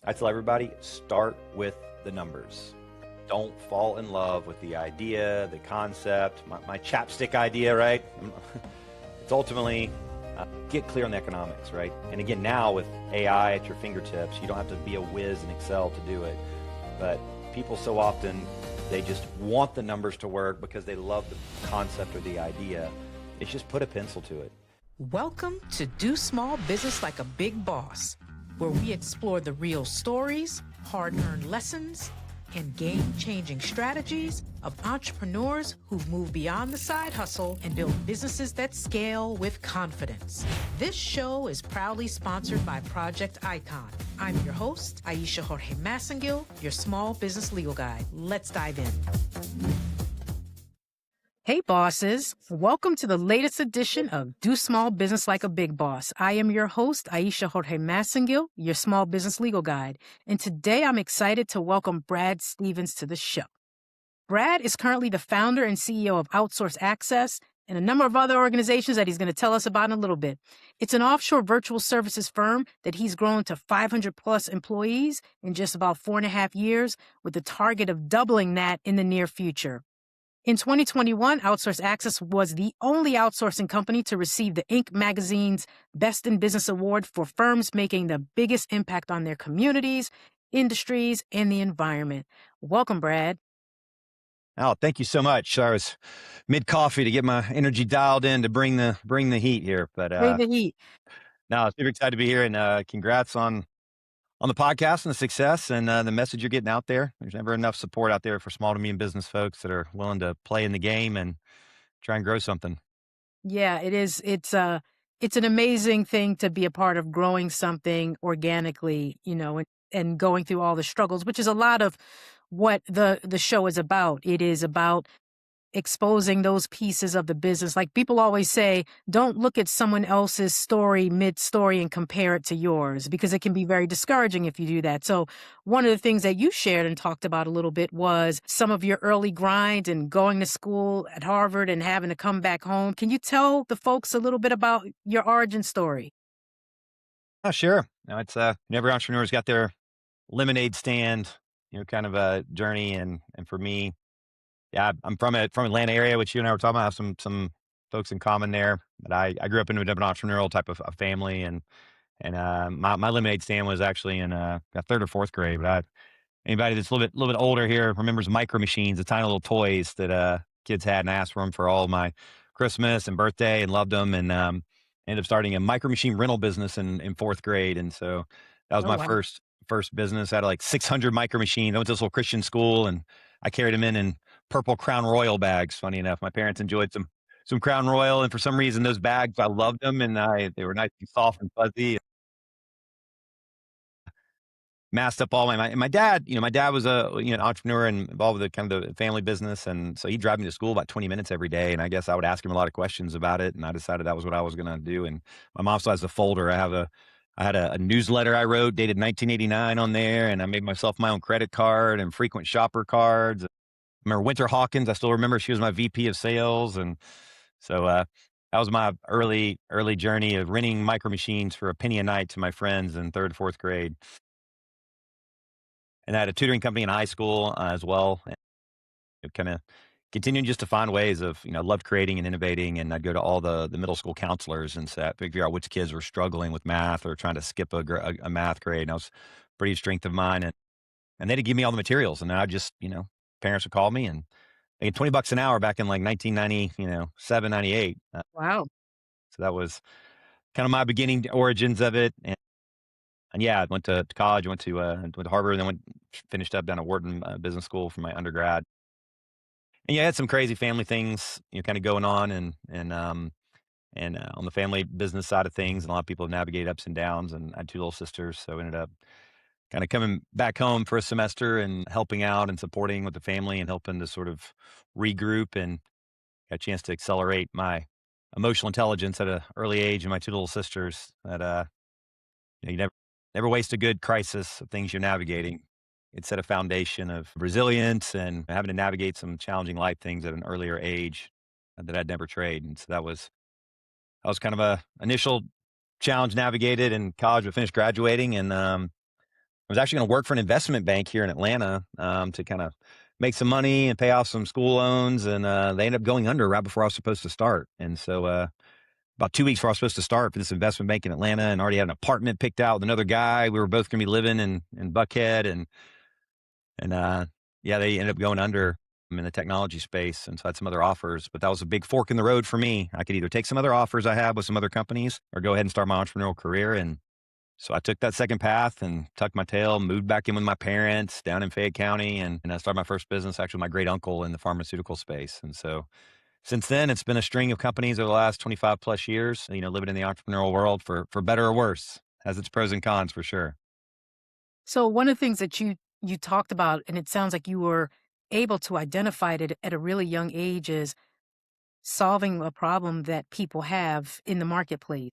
I tell everybody, start with the numbers. Don't fall in love with the idea, the concept, my chapstick idea, right? It's ultimately get clear on the economics, right? And again, now with AI at your fingertips, you don't have to be a whiz in Excel to do it. But people so often, they just want the numbers to work because they love the concept or the idea. It's just put a pencil to it. Welcome to Do Small Business Like a Big Boss, where we explore the real stories, hard-earned lessons, and game-changing strategies of entrepreneurs who've moved beyond the side hustle and built businesses that scale with confidence. This show is proudly sponsored by Project Icon. I'm your host, Aisha Jorge Massengill, your small business legal guide. Let's dive in. Hey bosses, welcome to the latest edition of Do Small Business Like a Big Boss. I am your host, Aisha Jorge Massengill, your small business legal guide. And today I'm excited to welcome Brad Stevens to the show. Brad is currently the founder and CEO of Outsource Access and a number of other organizations that he's going to tell us about in a little bit. It's an offshore virtual services firm that he's grown to 500 plus employees in just about 4.5 years, with the target of doubling that in the near future. In 2021, Outsource Access was the only outsourcing company to receive the Inc. magazine's Best in Business Award for firms making the biggest impact on their communities, industries, and the environment. Welcome, Brad. Oh, thank you so much. I was mid-coffee to get my energy dialed in to bring the heat here. But Bring the heat. no, super excited to be here, and congrats on the podcast and the success and the message you're getting out there. There's never enough support out there for small to medium business folks that are willing to play in the game and try and grow something. Yeah, it is. It's an amazing thing to be a part of growing something organically, and going through all the struggles, which is a lot of what the show is about. It is about exposing those pieces of the business. Like people always say, don't look at someone else's story mid-story and compare it to yours, because it can be very discouraging if you do that. So one of the things that you shared and talked about a little bit was some of your early grind and going to school at Harvard and having to come back home. Can you tell the folks a little bit about your origin story? Oh, sure. No, it's every entrepreneur's got their lemonade stand, kind of a journey. And for me, yeah, I'm from Atlanta area, which you and I were talking about. I have some folks in common there. But I grew up in an entrepreneurial type of a family, and my lemonade stand was actually in third or fourth grade. But anybody that's a little bit older here remembers micro machines, the tiny little toys that kids had, and I asked for them for all my Christmas and birthday, and loved them, and ended up starting a micro machine rental business in fourth grade, and so that was Oh, my wow. first business. I had like 600 micro machines. I went to this little Christian school, and I carried them in purple Crown Royal bags. Funny enough, my parents enjoyed some Crown Royal, and for some reason, those bags, I loved them, and they were nice and soft and fuzzy. Masked up all my dad. My dad was an entrepreneur and involved with the kind of the family business, and so he'd drive me to school about 20 minutes every day, and I guess I would ask him a lot of questions about it, and I decided that was what I was going to do. And my mom still has a folder. I had a newsletter I wrote dated 1989 on there, and I made myself my own credit card and frequent shopper cards. I remember Winter Hawkins. I still remember she was my VP of sales, and so that was my early journey of renting micro machines for a penny a night to my friends in third, fourth grade. And I had a tutoring company in high school as well. And kind of continuing just to find ways of, loved creating and innovating. And I'd go to all the middle school counselors and figure out which kids were struggling with math or trying to skip a math grade. And that was a pretty strength of mine. And they'd give me all the materials. And then I just, parents would call me and they get $20 an hour back in like 1990, 7, 98. Wow. So that was kind of my beginning origins of it. And yeah, I went to college, went to Harvard, and then finished up down at Wharton Business School for my undergrad. And yeah, I had some crazy family things, kind of going on, and on the family business side of things, and a lot of people have navigated ups and downs. And I had two little sisters, so I ended up kind of coming back home for a semester and helping out and supporting with the family and helping to sort of regroup, and got a chance to accelerate my emotional intelligence at an early age. And my two little sisters that you never waste a good crisis of things you're navigating. It set a foundation of resilience and having to navigate some challenging life things at an earlier age that I'd never trade. And so that was kind of a initial challenge navigated in college, but finished graduating and was actually going to work for an investment bank here in Atlanta to kind of make some money and pay off some school loans. And they ended up going under right before I was supposed to start. And so about 2 weeks before I was supposed to start for this investment bank in Atlanta, and already had an apartment picked out with another guy. We were both going to be living in Buckhead, and yeah, they ended up going under in the technology space, and so I had some other offers. But that was a big fork in the road for me. I could either take some other offers I had with some other companies, or go ahead and start my entrepreneurial career. And so I took that second path and tucked my tail, moved back in with my parents down in Fayette County, and I started my first business actually with my great uncle in the pharmaceutical space. And so since then, it's been a string of companies over the last 25 plus years, living in the entrepreneurial world for better or worse. Has its pros and cons for sure. So one of the things that you talked about, and it sounds like you were able to identify it at a really young age, is solving a problem that people have in the marketplace.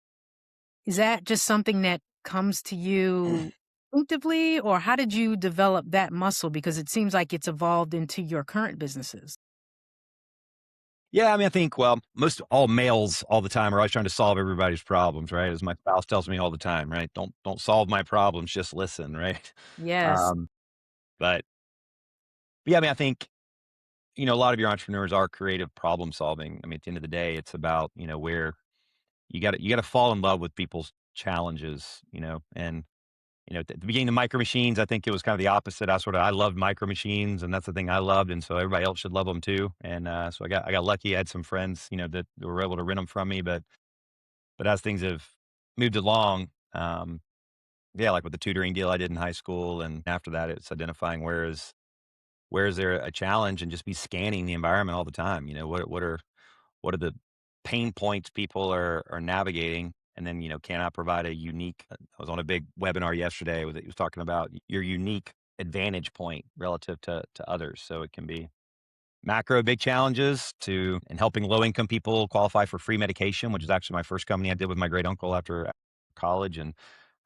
Is that just something that comes to you instinctively, or how did you develop that muscle? Because it seems like it's evolved into your current businesses. Yeah, I mean, I think, well, most all males all the time are always trying to solve everybody's problems, right? As my spouse tells me all the time, right? Don't solve my problems, just listen, right? Yes. Um, but yeah, I mean, I think, a lot of your entrepreneurs are creative problem solving. I mean, at the end of the day, it's about, where you gotta fall in love with people's challenges, and at the beginning of micro machines, I think it was kind of the opposite. I loved micro machines, and that's the thing I loved, and so everybody else should love them too. And so I got lucky. I had some friends, that were able to rent them from me. But as things have moved along, yeah, like with the tutoring deal I did in high school, and after that, it's identifying where is there a challenge, and just be scanning the environment all the time. What are the pain points people are navigating? And then, can I provide a unique I was on a big webinar yesterday with it. He was talking about your unique advantage point relative to others. So it can be macro big challenges to and helping low income people qualify for free medication, which is actually my first company I did with my great uncle after college, and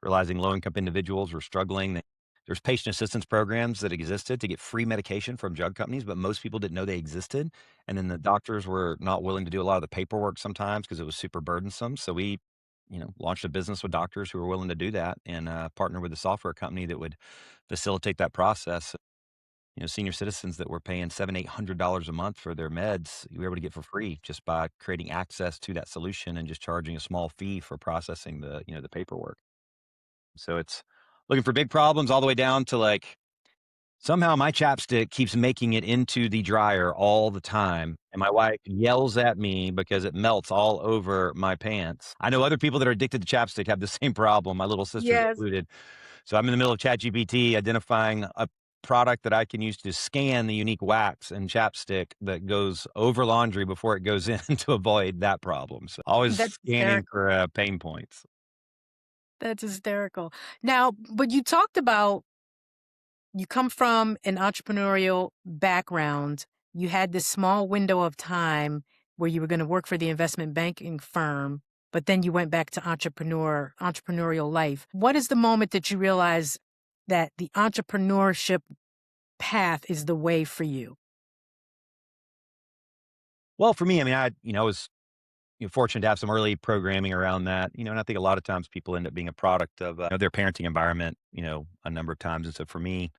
realizing low income individuals were struggling. There's patient assistance programs that existed to get free medication from drug companies, but most people didn't know they existed. And then the doctors were not willing to do a lot of the paperwork sometimes because it was super burdensome. So we, launched a business with doctors who were willing to do that, and partnered with a software company that would facilitate that process. Senior citizens that were paying $700-800 a month for their meds, you were able to get for free just by creating access to that solution and just charging a small fee for processing the paperwork. So it's looking for big problems all the way down to, like, somehow my chapstick keeps making it into the dryer all the time, and my wife yells at me because it melts all over my pants. I know other people that are addicted to chapstick have the same problem, my little sisters Yes. included. So I'm in the middle of ChatGPT identifying a product that I can use to scan the unique wax and chapstick that goes over laundry before it goes in to avoid that problem. So always That's scanning hysterical. for pain points. That's hysterical. Now, but you talked about you come from an entrepreneurial background. You had this small window of time where you were going to work for the investment banking firm, but then you went back to entrepreneurial life. What is the moment that you realize that the entrepreneurship path is the way for you? Well, for me, I mean, I was fortunate to have some early programming around that, and I think a lot of times people end up being a product of their parenting environment, a number of times. And so for me,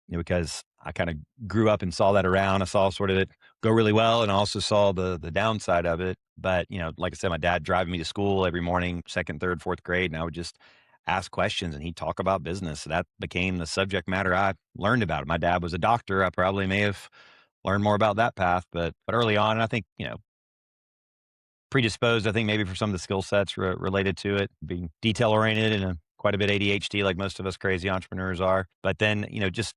because I kind of grew up and saw that around. I saw sort of it go really well, and I also saw the downside of it. But like I said, my dad driving me to school every morning, second, third, fourth grade, and I would just ask questions, and he'd talk about business. So that became the subject matter I learned about it. My dad was a doctor. I probably may have learned more about that path, but early on, and I think predisposed. I think maybe for some of the skill sets related to it, being detail oriented and quite a bit ADHD, like most of us crazy entrepreneurs are. But then just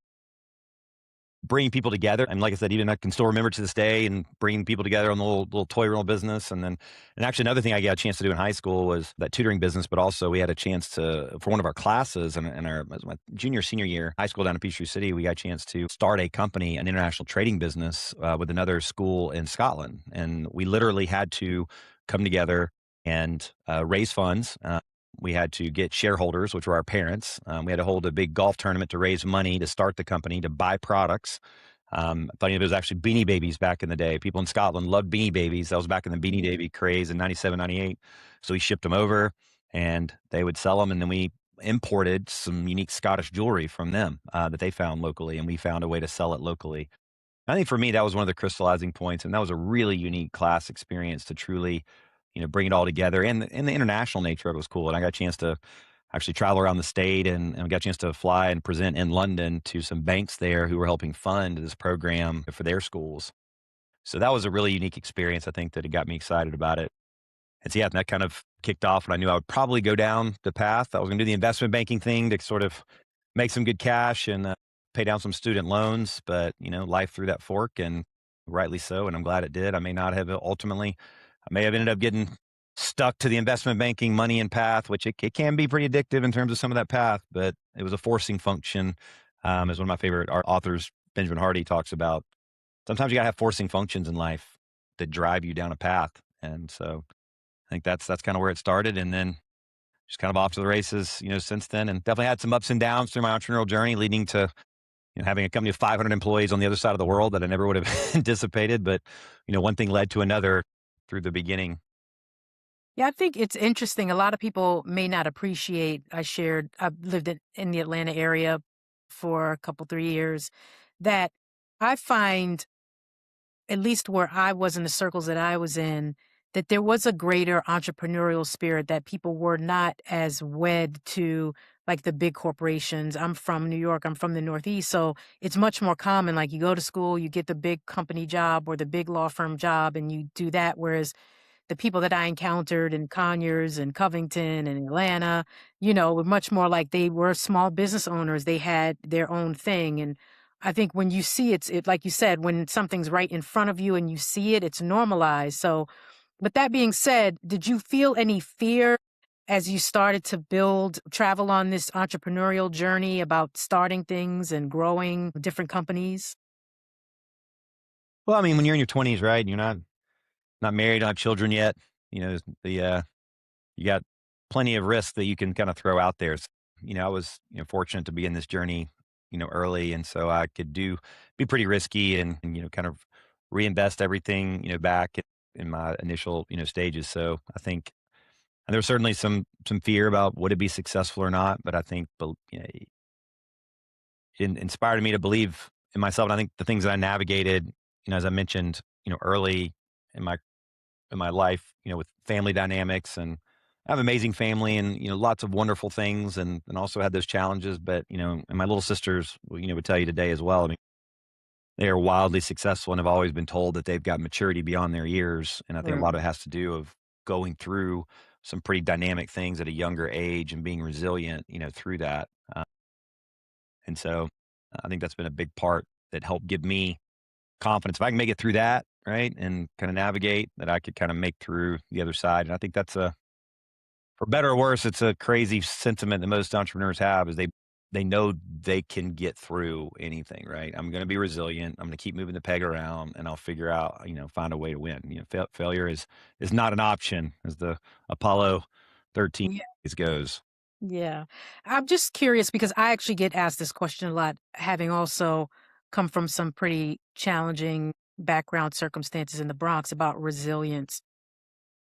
bringing people together. And like I said, even I can still remember to this day, and bringing people together on the little toy rental business. And actually another thing I got a chance to do in high school was that tutoring business, but also we had a chance to, for one of our classes and our, it was my junior, senior year, high school down in Peachtree City, we got a chance to start a company, an international trading business with another school in Scotland. And we literally had to come together and raise funds. We had to get shareholders, which were our parents. We had to hold a big golf tournament to raise money to start the company, to buy products. Funny, it was actually Beanie Babies back in the day. People in Scotland loved Beanie Babies. That was back in the Beanie Baby craze in 97, 98. So we shipped them over, and they would sell them. And then we imported some unique Scottish jewelry from them that they found locally, and we found a way to sell it locally. I think for me, that was one of the crystallizing points, and that was a really unique class experience to truly, bring it all together. And the international nature of it was cool. And I got a chance to actually travel around the state, and got a chance to fly and present in London to some banks there who were helping fund this program for their schools. So that was a really unique experience. I think that it got me excited about it. And so, yeah, that kind of kicked off when I knew I would probably go down the path. I was going to do the investment banking thing to sort of make some good cash and pay down some student loans. But, life threw that fork, and rightly so. And I'm glad it did. I may not have ultimately, I may have ended up getting stuck to the investment banking money and path, which it can be pretty addictive in terms of some of that path, but it was a forcing function. As one of my favorite authors, Benjamin Hardy, talks about, sometimes you got to have forcing functions in life that drive you down a path. And so I think that's kind of where it started, and then just kind of off to the races, since then, and definitely had some ups and downs through my entrepreneurial journey, leading to having a company of 500 employees on the other side of the world that I never would have anticipated. But one thing led to another through the beginning. Yeah, I think it's interesting. A lot of people may not appreciate. I've lived in the Atlanta area for a couple, 3 years, that I find, at least where I was in the circles that I was in, that there was a greater entrepreneurial spirit, that people were not as wed to like the big corporations. I'm from New York, I'm from the Northeast. So it's much more common. Like, you go to school, you get the big company job or the big law firm job, and you do that. Whereas the people that I encountered in Conyers and Covington and Atlanta, were much more like they were small business owners. They had their own thing. And I think when you see it, like you said, when something's right in front of you and you see it, it's normalized. So, with that being said, did you feel any fear as you started to travel on this entrepreneurial journey about starting things and growing different companies? Well, I mean, when you're in your 20s, right, and you're not married, don't have children yet, the you got plenty of risk that you can kind of throw out there. I was fortunate to be in this journey, early, and so I could be pretty risky, and kind of reinvest everything back in my initial stages. So I think, and there was certainly some fear about would it be successful or not, but I think, it inspired me to believe in myself. And I think the things that I navigated, as I mentioned, early in my life, with family dynamics, and I have an amazing family, and, lots of wonderful things, and also had those challenges. But, and my little sisters, would tell you today as well. I mean, they are wildly successful and have always been told that they've got maturity beyond their years. And I think a lot of it has to do of going through some pretty dynamic things at a younger age and being resilient, through that. Uh, and so I think that's been a big part that helped give me confidence. If I can make it through that, right, and kind of navigate, that I could kind of make through the other side. And I think that's for better or worse, it's a crazy sentiment that most entrepreneurs have, is they know they can get through anything, right? I'm going to be resilient. I'm going to keep moving the peg around, and I'll figure out, find a way to win. Failure is not an option, as the Apollo 13 goes. Yeah. I'm just curious because I actually get asked this question a lot, having also come from some pretty challenging background circumstances in the Bronx, about resilience.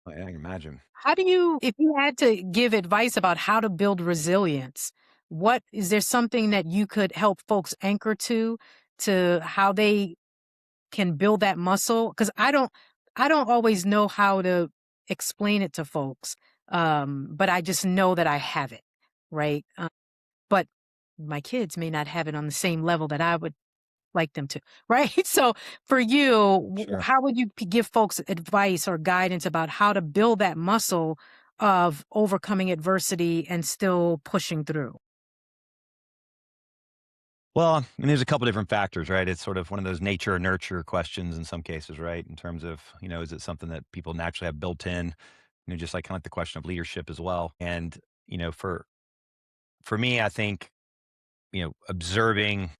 I can imagine. If you had to give advice about how to build resilience, what is there something that you could help folks anchor to how they can build that muscle? Because I don't always know how to explain it to folks. But I just know that I have it, right? But my kids may not have it on the same level that I would like them to, right? So for you, Sure. how would you give folks advice or guidance about how to build that muscle of overcoming adversity and still pushing through? Well, I mean, there's a couple different factors, right? It's sort of one of those nature or nurture questions in some cases, right? In terms of, is it something that people naturally have built in? Just like kind of like the question of leadership as well. And, for me, I think, observing,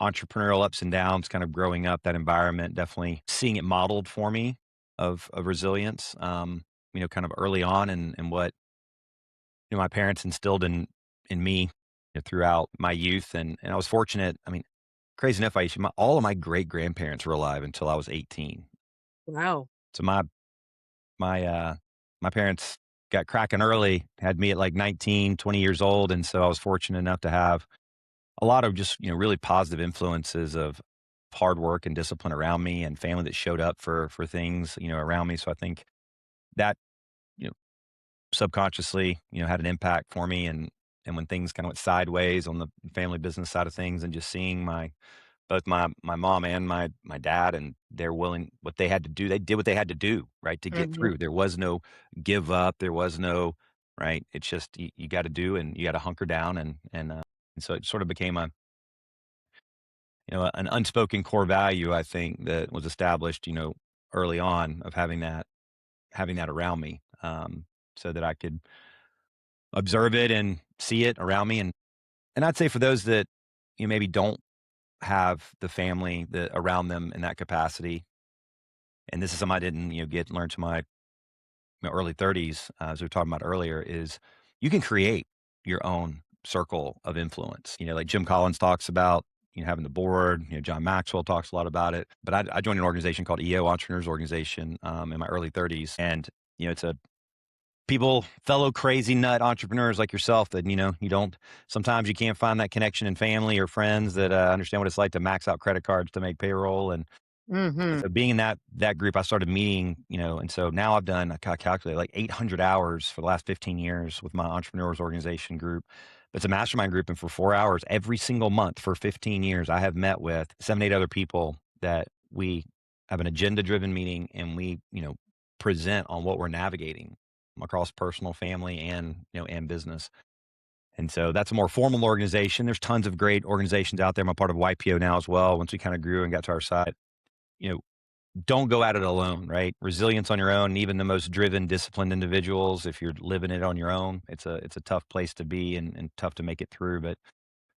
entrepreneurial ups and downs, kind of growing up, that environment, definitely seeing it modeled for me of resilience, kind of early on, and what, my parents instilled in me, throughout my youth. And I was fortunate. I mean, crazy enough, all of my great grandparents were alive until I was 18. Wow. So my parents, got cracking early, had me at like 19, 20 years old. And so I was fortunate enough to have a lot of just, really positive influences of hard work and discipline around me and family that showed up for things, around me. So I think that, you know, subconsciously, had an impact for me. And when things kind of went sideways on the family business side of things and just seeing both my mom and my dad, and they're willing what they had to do. They did what they had to do, right, to get Mhm. through. There was no give up. There was no right. It's just you got to do, and you got to hunker down, and so it sort of became an unspoken core value. I think that was established, early on of having that around me, so that I could observe it and see it around me, and I'd say for those that maybe don't have the family that around them in that capacity. And this is something I didn't, learn to my early 30s, as we were talking about earlier, is you can create your own circle of influence. Like Jim Collins talks about, having the board. John Maxwell talks a lot about it. But I joined an organization called EO, Entrepreneurs Organization, in my early 30s, and it's a people, fellow crazy nut entrepreneurs like yourself that you don't. Sometimes you can't find that connection in family or friends that understand what it's like to max out credit cards to make payroll, and Mhm. so being in that group, I started meeting, and so now I've done, I calculate like 800 hours for the last 15 years with my entrepreneurs organization group. It's a mastermind group, and for 4 hours every single month for 15 years, I have met with 7, 8 other people that we have an agenda-driven meeting, and we, present on what we're navigating across personal, family, and business. And so that's a more formal organization. There's tons of great organizations out there. I'm a part of YPO now as well. Once we kind of grew and got to our side, you know, don't go at it alone, right? Resilience on your own, and even the most driven, disciplined individuals, if you're living it on your own, it's a tough place to be, and tough to make it through. But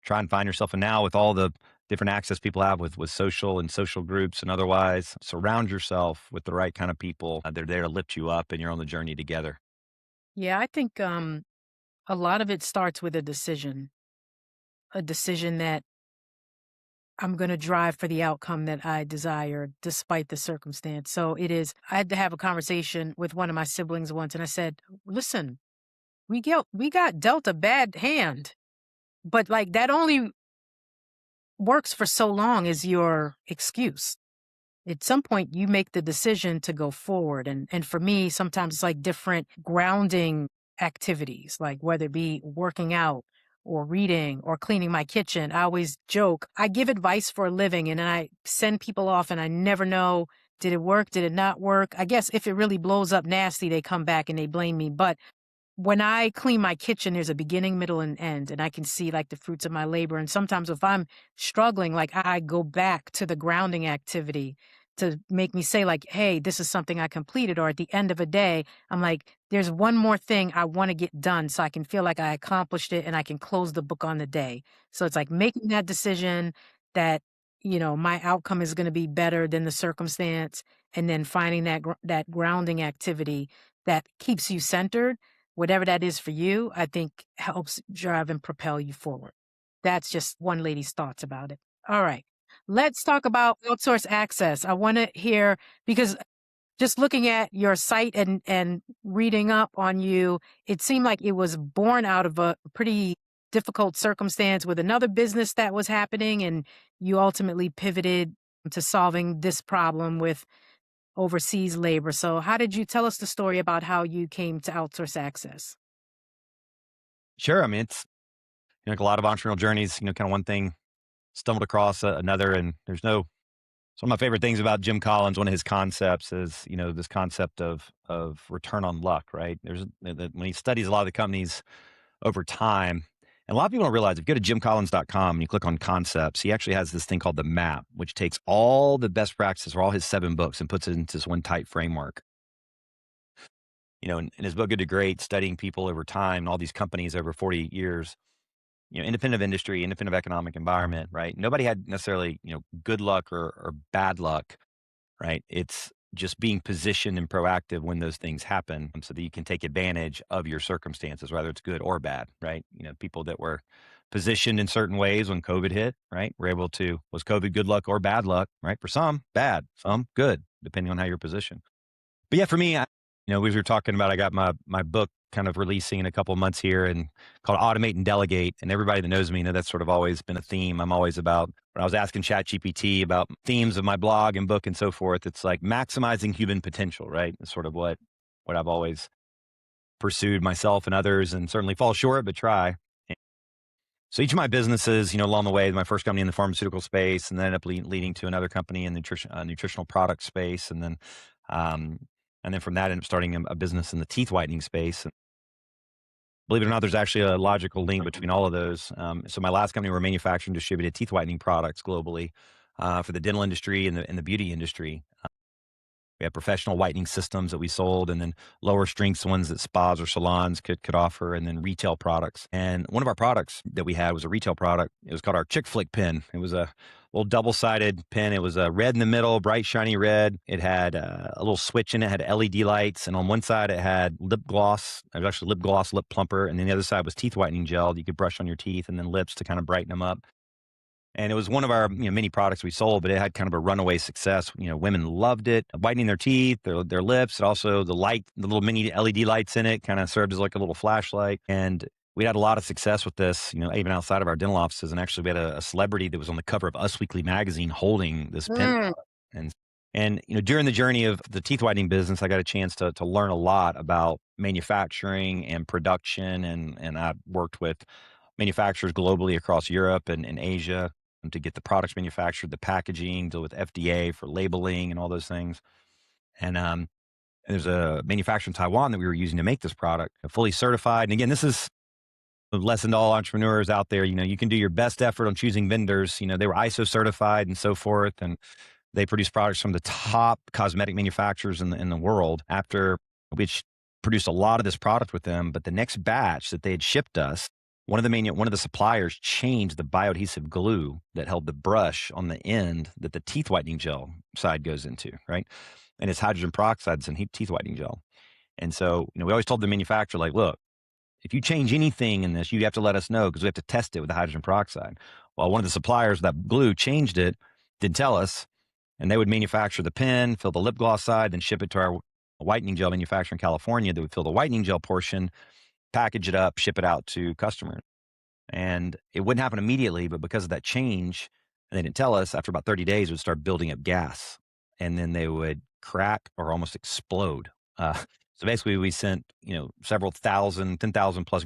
try and find yourself. And now with all the different access people have with social and social groups and otherwise, surround yourself with the right kind of people. They're there to lift you up, and you're on the journey together. Yeah, I think a lot of it starts with a decision that I'm going to drive for the outcome that I desire despite the circumstance. So it is, I had to have a conversation with one of my siblings once, and I said, listen, we got dealt a bad hand, but like that only works for so long as your excuse. At some point you make the decision to go forward, and for me sometimes it's like different grounding activities, like whether it be working out or reading or cleaning my kitchen. I always joke, I give advice for a living, and then I send people off and I never know, did it work, did it not work? I guess if it really blows up nasty, they come back and they blame me. But when I clean my kitchen, there's a beginning, middle, and end, and I can see like the fruits of my labor. And sometimes if I'm struggling, like I go back to the grounding activity to make me say like, hey, this is something I completed. Or at the end of a day, I'm like, there's one more thing I want to get done so I can feel like I accomplished it and I can close the book on the day. So it's like making that decision that, my outcome is going to be better than the circumstance, and then finding that grounding activity that keeps you centered. Whatever that is for you, I think helps drive and propel you forward. That's just one lady's thoughts about it. All right. Let's talk about outsource access. I want to hear, because just looking at your site and reading up on you, it seemed like it was born out of a pretty difficult circumstance with another business that was happening, and you ultimately pivoted to solving this problem with overseas labor. So how did you tell us the story about how you came to outsource access? Sure. I mean, it's like a lot of entrepreneurial journeys. Kind of one thing stumbled across another, and there's no. So one of my favorite things about Jim Collins, one of his concepts is, this concept of return on luck, right? When he studies a lot of the companies over time, and a lot of people don't realize, if you go to jimcollins.com and you click on concepts, he actually has this thing called the map, which takes all the best practices for all his 7 books and puts it into this one tight framework. In his book Good to Great, studying people over time and all these companies over 40 years, independent of industry, independent of economic environment, right? Nobody had necessarily, good luck or bad luck, right? It's just being positioned and proactive when those things happen, so that you can take advantage of your circumstances, whether it's good or bad, right? People that were positioned in certain ways when COVID hit, right? Were able to, was COVID good luck or bad luck, right? For some, bad, some good, depending on how you're positioned. But yeah, for me, We were talking about I got my book kind of releasing in a couple of months here and called Automate and Delegate. And everybody that knows me, that's sort of always been a theme. I'm always about when I was asking ChatGPT about themes of my blog and book and so forth, it's like maximizing human potential, right? It's sort of what I've always pursued myself and others and certainly fall short, but try. So each of my businesses, along the way, my first company in the pharmaceutical space, and then ended up leading to another company in the nutritional product space, um, and then from that, ended up starting a business in the teeth whitening space. And believe it or not, there's actually a logical link between all of those. So my last company, were manufacturing distributed teeth whitening products globally for the dental industry and the beauty industry. We had professional whitening systems that we sold, and then lower strengths ones that spas or salons could offer, and then retail products. And one of our products that we had was a retail product. It was called our Chick Flick pen. It was a little double-sided pen. It was red in the middle, bright shiny red. It had a little switch in it, had LED lights, and on one side it had lip gloss. It was actually lip gloss, lip plumper, and then the other side was teeth whitening gel you could brush on your teeth, and then lips to kind of brighten them up. And it was one of our many products we sold, but it had kind of a runaway success. Women loved it, whitening their teeth, their lips, and also the little mini LED lights in it kind of served as like a little flashlight. And we had a lot of success with this, even outside of our dental offices. And actually, we had a celebrity that was on the cover of Us Weekly magazine holding this pen. Mm. And during the journey of the teeth whitening business, I got a chance to learn a lot about manufacturing and production, and I worked with manufacturers globally across Europe and Asia to get the products manufactured, the packaging, deal with FDA for labeling and all those things. And there's a manufacturer in Taiwan that we were using to make this product, fully certified. And again, this is a lesson to all entrepreneurs out there. You can do your best effort on choosing vendors. They were ISO certified and so forth, and they produce products from the top cosmetic manufacturers in the world. After which produced a lot of this product with them, but the next batch that they had shipped us, one of the suppliers changed the bioadhesive glue that held the brush on the end that the teeth whitening gel side goes into, right? And it's hydrogen peroxide and teeth whitening gel. And so, we always told the manufacturer, like, look, if you change anything in this, you have to let us know because we have to test it with the hydrogen peroxide. Well, one of the suppliers of that glue changed it, didn't tell us, and they would manufacture the pen, fill the lip gloss side, then ship it to our whitening gel manufacturer in California that would fill the whitening gel portion, package it up, ship it out to customers. And it wouldn't happen immediately, but because of that change, and they didn't tell us, after about 30 days, it would start building up gas. And then they would crack or almost explode. So basically, we sent, several thousand, 10,000 plus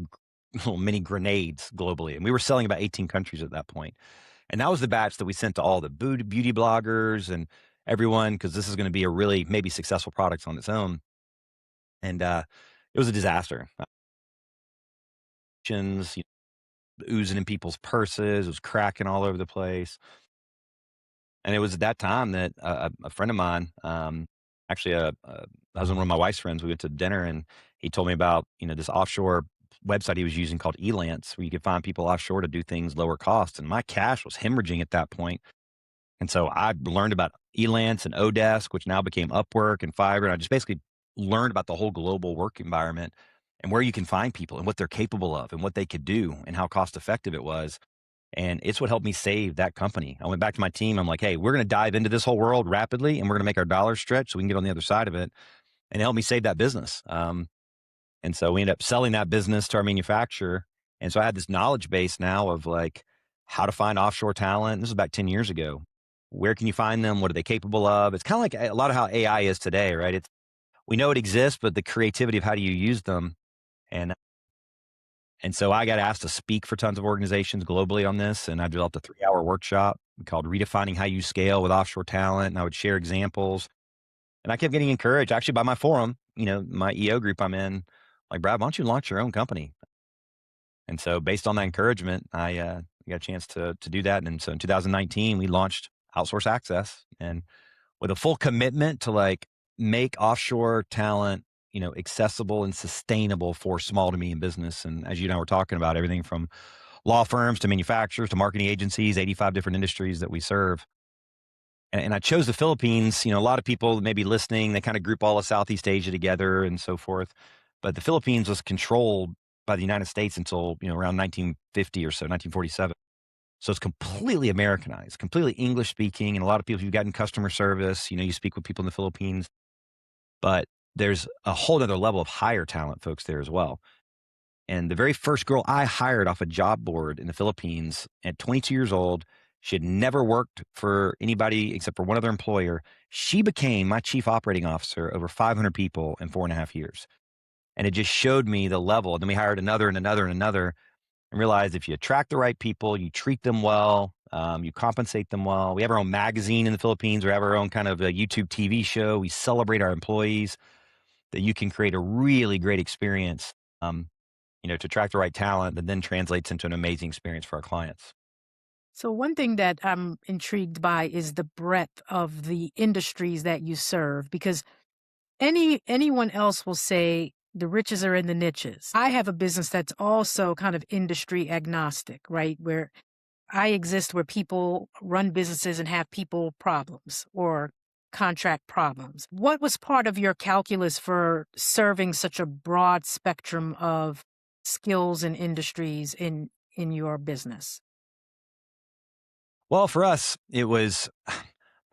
little mini grenades globally. And we were selling about 18 countries at that point. And that was the batch that we sent to all the beauty bloggers and everyone, because this is going to be a really maybe successful product on its own. And it was a disaster. Oozing in people's purses, it was cracking all over the place. And it was at that time that a friend of mine, actually a husband, one of my wife's friends, we went to dinner and he told me about, this offshore website he was using called Elance, where you could find people offshore to do things lower cost. And my cash was hemorrhaging at that point. And so I learned about Elance and Odesk, which now became Upwork and Fiverr. And I just basically learned about the whole global work environment and where you can find people and what they're capable of and what they could do and how cost effective it was. And it's what helped me save that company. I went back to my team. I'm like, hey, we're going to dive into this whole world rapidly and we're going to make our dollars stretch so we can get on the other side of it. And it helped me save that business. And so we ended up selling that business to our manufacturer. And so I had this knowledge base now of like how to find offshore talent. This was about 10 years ago. Where can you find them? What are they capable of? It's kind of like a lot of how AI is today, right? We know it exists, but the creativity of how do you use them? And and so I got asked to speak for tons of organizations globally on this, and I developed a 3-hour workshop called Redefining How You Scale with Offshore Talent, and I would share examples. And I kept getting encouraged, actually, by my forum, my EO group I'm in, like, Brad, why don't you launch your own company? And so based on that encouragement, I got a chance to do that. And so in 2019, we launched Outsource Access, and with a full commitment to like make offshore talent, accessible and sustainable for small to medium business. And as you know, we're talking about everything from law firms to manufacturers to marketing agencies, 85 different industries that we serve. And I chose the Philippines. A lot of people that may be listening, they kind of group all of Southeast Asia together and so forth. But the Philippines was controlled by the United States until, around 1950 or so, 1947. So it's completely Americanized, completely English speaking. And a lot of people, you've gotten customer service, you speak with people in the Philippines. But there's a whole other level of higher talent folks there as well. And the very first girl I hired off a job board in the Philippines at 22 years old, she had never worked for anybody except for one other employer. She became my chief operating officer over 500 people in 4.5 years. And it just showed me the level. And then we hired another and another and another, and realized if you attract the right people, you treat them well, you compensate them well. We have our own magazine in the Philippines. We have our own kind of a YouTube TV show. We celebrate our employees, that you can create a really great experience, to attract the right talent that then translates into an amazing experience for our clients. So, one thing that I'm intrigued by is the breadth of the industries that you serve, because anyone else will say the riches are in the niches. I have a business that's also kind of industry agnostic, right? Where I exist where people run businesses and have people problems or contract problems. What was part of your calculus for serving such a broad spectrum of skills and industries in your business? Well, for us, it was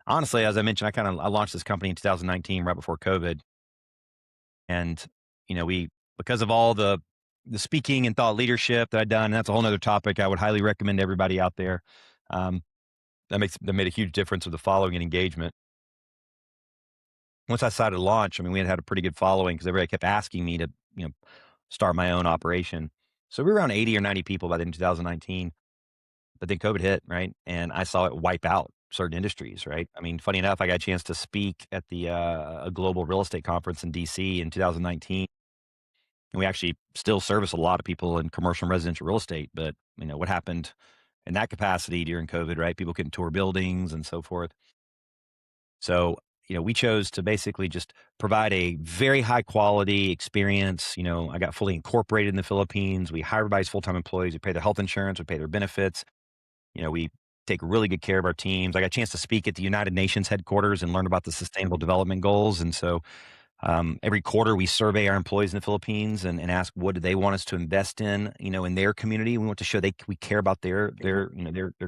honestly, as I mentioned, I launched this company in 2019, right before COVID, and we because of all the speaking and thought leadership that I'd done. That's a whole nother topic I would highly recommend to everybody out there. Um, that made a huge difference with the following and engagement. Once I decided to launch, I mean, we had a pretty good following because everybody kept asking me to, you know, start my own operation. So we were around 80 or 90 people by the end of 2019. But then COVID hit, right? And I saw it wipe out certain industries, right? I mean, funny enough, I got a chance to speak at a global real estate conference in DC in 2019. And we actually still service a lot of people in commercial and residential real estate. But, what happened in that capacity during COVID, right? People couldn't tour buildings and so forth. So, we chose to basically just provide a very high quality experience. I got fully incorporated in the Philippines. We hire everybody's full time employees. We pay their health insurance. We pay their benefits. We take really good care of our teams. I got a chance to speak at the United Nations headquarters and learn about the Sustainable Development Goals. And so every quarter we survey our employees in the Philippines and ask what do they want us to invest in their community. We want to show we care about their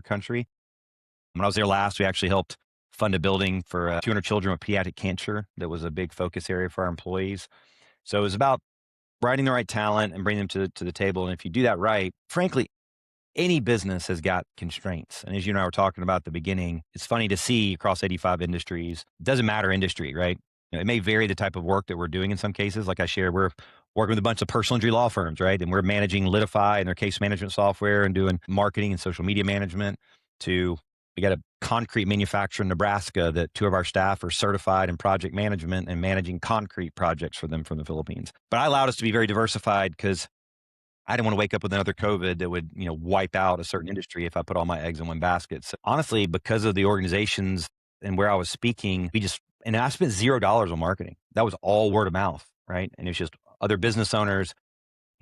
country. When I was there last, we actually helped fund a building for 200 children with pediatric cancer. That was a big focus area for our employees. So it was about finding the right talent and bringing them to the table. And if you do that right, frankly, any business has got constraints. And as you and I were talking about at the beginning, it's funny to see across 85 industries. It doesn't matter industry, right? It may vary the type of work that we're doing in some cases. Like I shared, we're working with a bunch of personal injury law firms, right? And we're managing Litify and their case management software and doing marketing and social media management. We got a concrete manufacturer in Nebraska that two of our staff are certified in project management and managing concrete projects for them from the Philippines. But I allowed us to be very diversified because I didn't want to wake up with another COVID that would, wipe out a certain industry if I put all my eggs in one basket. So honestly, because of the organizations and where I was speaking, and I spent $0 on marketing. That was all word of mouth, right? And it's just other business owners.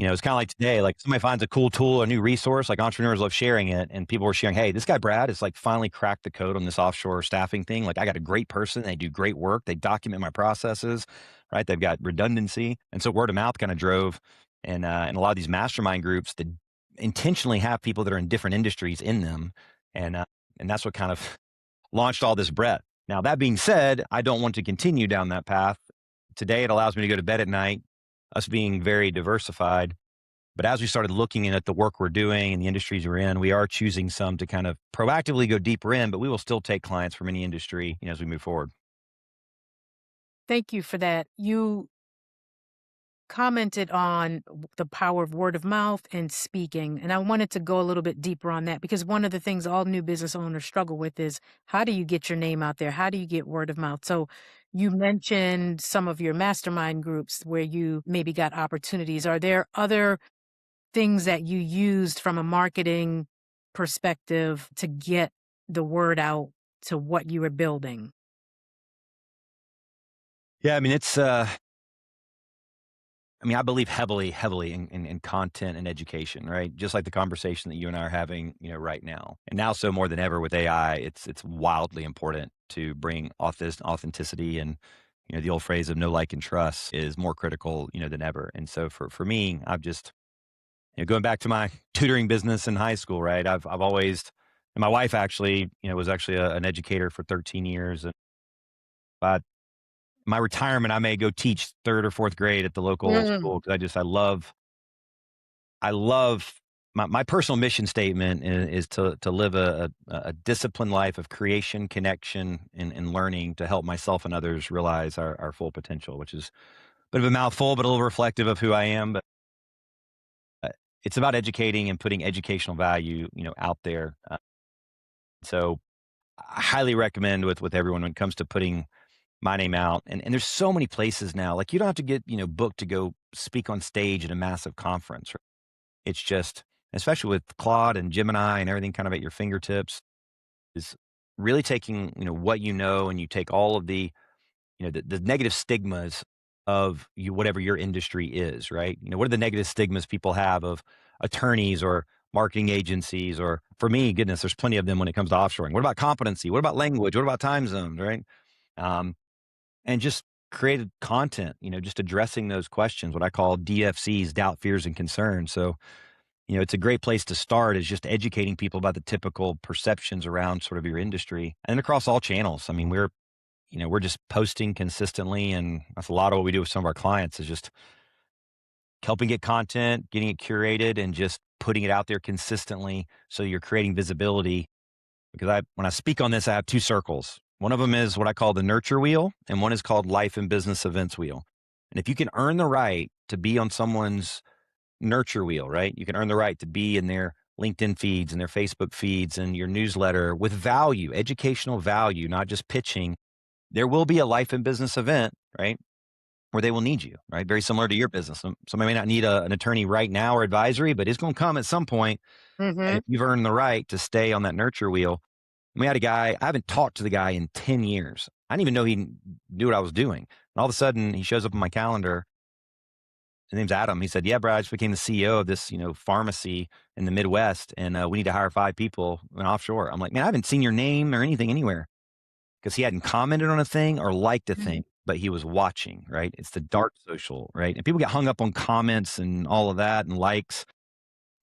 It's kind of like today, like somebody finds a cool tool, a new resource, like entrepreneurs love sharing it. And people were sharing, hey, this guy, Brad, has like finally cracked the code on this offshore staffing thing. Like I got a great person. They do great work. They document my processes, right? They've got redundancy. And so word of mouth kind of drove and a lot of these mastermind groups that intentionally have people that are in different industries in them. And that's what kind of launched all this breadth. Now, that being said, I don't want to continue down that path. Today, it allows me to go to bed at night, us being very diversified. But as we started looking at the work we're doing and the industries we're in, we are choosing some to kind of proactively go deeper in, but we will still take clients from any industry, as we move forward. Thank you for that. You commented on the power of word of mouth and speaking. And I wanted to go a little bit deeper on that because one of the things all new business owners struggle with is how do you get your name out there? How do you get word of mouth? So you mentioned some of your mastermind groups where you maybe got opportunities. Are there other things that you used from a marketing perspective to get the word out to what you were building? Yeah, I mean, I believe heavily, heavily in content and education, right? Just like the conversation that you and I are having, right now. And now, so more than ever with AI, it's wildly important to bring authenticity and, the old phrase of know, like, and trust is more critical, than ever. And so for me, I've just, going back to my tutoring business in high school, right? I've always, and my wife actually, was actually an educator for 13 years. And my retirement, I may go teach 3rd or 4th grade at the local Mm. school because I love my personal mission statement is to live a disciplined life of creation, connection, and learning to help myself and others realize our full potential, which is a bit of a mouthful, but a little reflective of who I am. But uh, it's about educating and putting educational value, out there. So I highly recommend with everyone when it comes to putting my name out. And there's so many places now. Like you don't have to get, booked to go speak on stage at a massive conference. It's just, especially with Claude and Gemini and everything kind of at your fingertips, is really taking, what and you take all of the negative stigmas of you, whatever your industry is, right? What are the negative stigmas people have of attorneys or marketing agencies? Or for me, goodness, there's plenty of them when it comes to offshoring. What about competency? What about language? What about time zones, right? Um, and just created content, just addressing those questions, what I call DFCs, doubt, fears, and concerns. So, it's a great place to start is just educating people about the typical perceptions around sort of your industry and across all channels. I mean, we're just posting consistently, and that's a lot of what we do with some of our clients is just helping get content, getting it curated, and just putting it out there consistently so you're creating visibility. Because when I speak on this, I have two circles. One of them is what I call the nurture wheel, and one is called life and business events wheel. And if you can earn the right to be on someone's nurture wheel, right? You can earn the right to be in their LinkedIn feeds and their Facebook feeds and your newsletter with value, educational value, not just pitching. There will be a life and business event, right? Where they will need you, right? Very similar to your business. Somebody may not need an attorney right now or advisory, but it's going to come at some point. And Mhm. if you've earned the right to stay on that nurture wheel, we had a guy, I haven't talked to the guy in 10 years. I didn't even know he knew what I was doing. And all of a sudden, he shows up on my calendar. His name's Adam. He said, "Yeah, Brad, I just became the CEO of this, pharmacy in the Midwest, and we need to hire 5 people in offshore." I'm like, "Man, I haven't seen your name or anything anywhere." Because he hadn't commented on a thing or liked a Mhm. thing, but he was watching, right? It's the dark social, right? And people get hung up on comments and all of that and likes.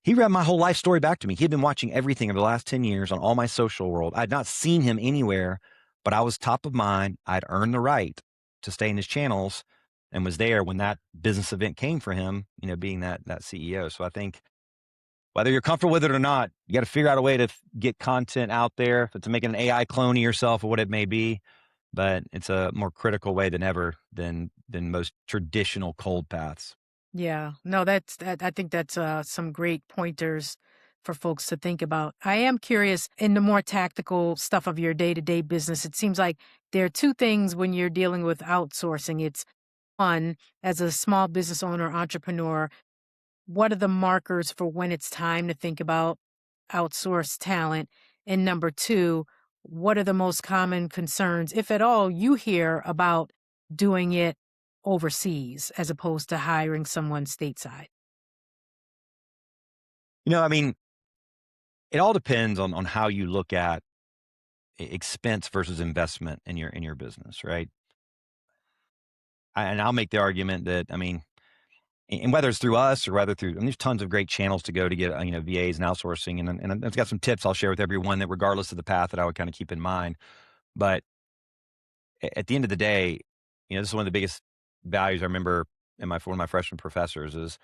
He read my whole life story back to me. He had been watching everything over the last 10 years on all my social world. I had not seen him anywhere, but I was top of mind. I'd earned the right to stay in his channels and was there when that business event came for him, being that CEO. So I think whether you're comfortable with it or not, you got to figure out a way to get content out there, if it's making an AI clone of yourself or what it may be. But it's a more critical way than ever than most traditional cold paths. Yeah. No, I think that's some great pointers for folks to think about. I am curious in the more tactical stuff of your day-to-day business. It seems like there are two things when you're dealing with outsourcing. It's one, as a small business owner, entrepreneur, what are the markers for when it's time to think about outsourced talent? And number two, what are the most common concerns, if at all, you hear about doing it overseas as opposed to hiring someone stateside? I mean, it all depends on how you look at expense versus investment in your business, right? And I'll make the argument that I mean, and whether it's through us or whether through, and there's tons of great channels to go to get VAs and outsourcing, and I've got some tips I'll share with everyone that regardless of the path that I would kind of keep in mind. But at the end of the day, this is one of the biggest values I remember in one of my freshman professors is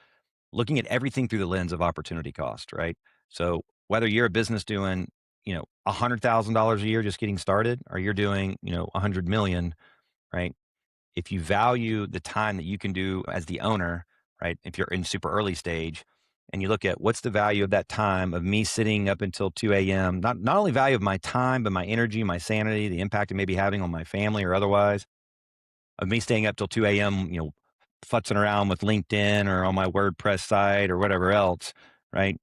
looking at everything through the lens of opportunity cost, right? So whether you're a business doing, $100,000 a year just getting started, or you're doing, 100 million, right? If you value the time that you can do as the owner, right? If you're in super early stage and you look at what's the value of that time of me sitting up until 2 a.m., not only value of my time, but my energy, my sanity, the impact it may be having on my family or otherwise, of me staying up till 2 a.m., futzing around with LinkedIn or on my WordPress site or whatever else, right?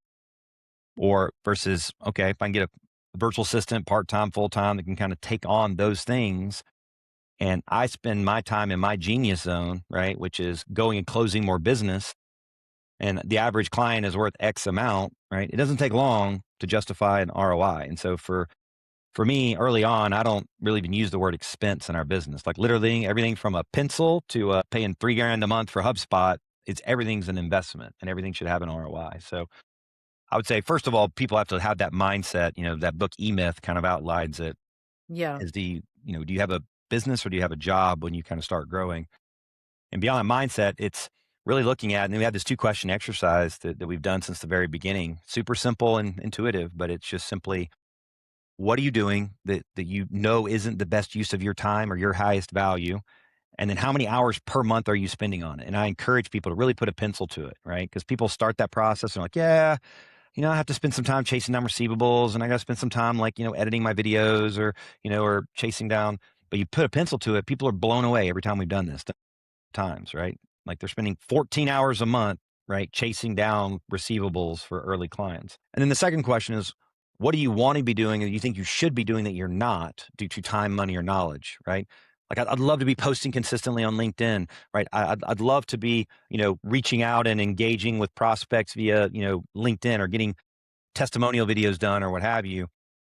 Or versus, okay, if I can get a virtual assistant, part time, full time, that can kind of take on those things. And I spend my time in my genius zone, right? Which is going and closing more business. And the average client is worth X amount, right? It doesn't take long to justify an ROI. And so for me, early on, I don't really even use the word expense in our business. Like literally everything from a pencil to paying $3,000 a month for HubSpot, everything's an investment and everything should have an ROI. So I would say, first of all, people have to have that mindset. That book E Myth kind of outlines it Yeah. as do you have a business or do you have a job when you kind of start growing? And beyond that mindset, it's really looking at, and then we have this 2-question exercise that we've done since the very beginning. Super simple and intuitive, but it's just simply, what are you doing that you know isn't the best use of your time or your highest value? And then how many hours per month are you spending on it? And I encourage people to really put a pencil to it, right? Because people start that process and like, yeah, I have to spend some time chasing down receivables and I got to spend some time like, editing my videos or, or chasing down, but you put a pencil to it. People are blown away every time we've done this times, right? Like they're spending 14 hours a month, right, chasing down receivables for early clients. And then the second question is, what do you want to be doing or you think you should be doing that you're not due to time, money, or knowledge, right? Like I'd love to be posting consistently on LinkedIn, right? I'd love to be, reaching out and engaging with prospects via, LinkedIn or getting testimonial videos done or what have you.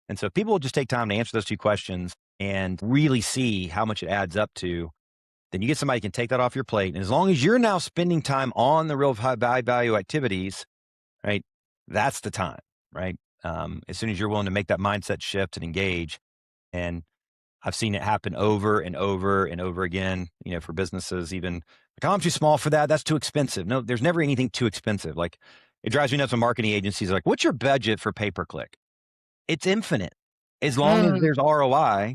And so if people will just take time to answer those 2 questions and really see how much it adds up to, then you get somebody who can take that off your plate. And as long as you're now spending time on the real high value activities, right, that's the time, right? As soon as you're willing to make that mindset shift and engage. And I've seen it happen over and over and over again, for businesses, even like, oh, I'm too small for that. That's too expensive. No, there's never anything too expensive. Like it drives me nuts when marketing agencies are like, what's your budget for pay-per-click? It's infinite. As long as there's ROI,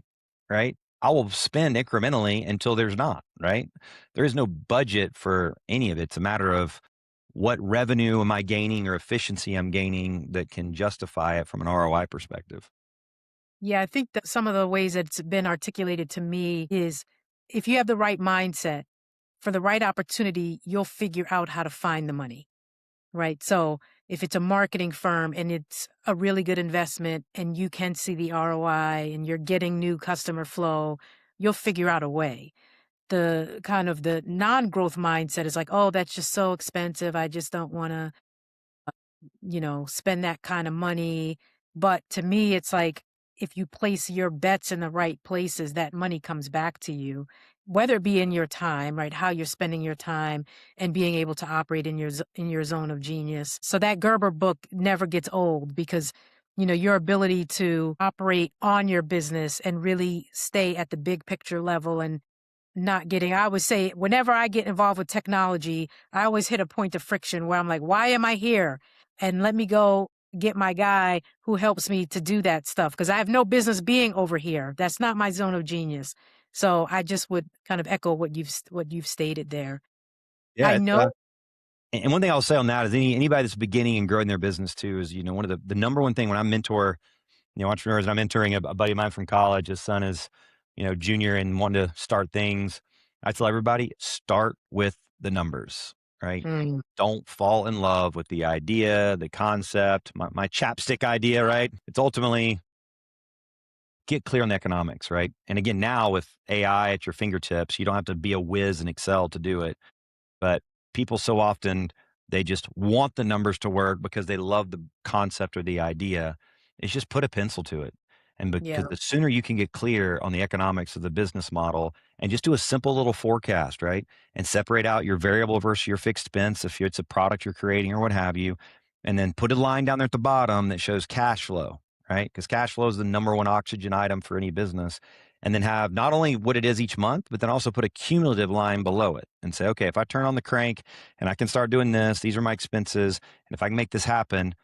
right? I will spend incrementally until there's not, right? There is no budget for any of it. It's a matter of what revenue am I gaining or efficiency I'm gaining that can justify it from an ROI perspective. Yeah, I think that some of the ways that it's been articulated to me is if you have the right mindset for the right opportunity, you'll figure out how to find the money, right? So if it's a marketing firm and it's a really good investment and you can see the ROI and you're getting new customer flow, you'll figure out a way. The kind of the non-growth mindset is like, oh, that's just so expensive. I just don't want to spend that kind of money. But to me, it's like if you place your bets in the right places, that money comes back to you, whether it be in your time, right? How you're spending your time and being able to operate in your zone of genius. So that Gerber book never gets old because your ability to operate on your business and really stay at the big picture level and not getting, I would say, whenever I get involved with technology, I always hit a point of friction where I'm like, why am I here? And let me go get my guy who helps me to do that stuff because I have no business being over here. That's not my zone of genius. So I just would kind of echo what you've stated there. Yeah. I know. And one thing I'll say on that is anybody that's beginning and growing their business too is, one of the number one thing when I mentor, entrepreneurs, and I'm mentoring a buddy of mine from college. His son is, junior and wanting to start things. I tell everybody, start with the numbers, right? Mm, Don't fall in love with the idea, the concept, my chapstick idea, right? It's ultimately get clear on the economics, right? And again, now with AI at your fingertips, you don't have to be a whiz in Excel to do it. But people so often, they just want the numbers to work because they love the concept or the idea. It's just put a pencil to it. And yeah. because the sooner you can get clear on the economics of the business model and just do a simple little forecast, right? And separate out your variable versus your fixed expense if it's a product you're creating or what have you. And then put a line down there at the bottom that shows cash flow, right? Because cash flow is the number one oxygen item for any business. And then have not only what it is each month, but then also put a cumulative line below it and say, okay, if I turn on the crank and I can start doing this, these are my expenses. And if I can make this happen,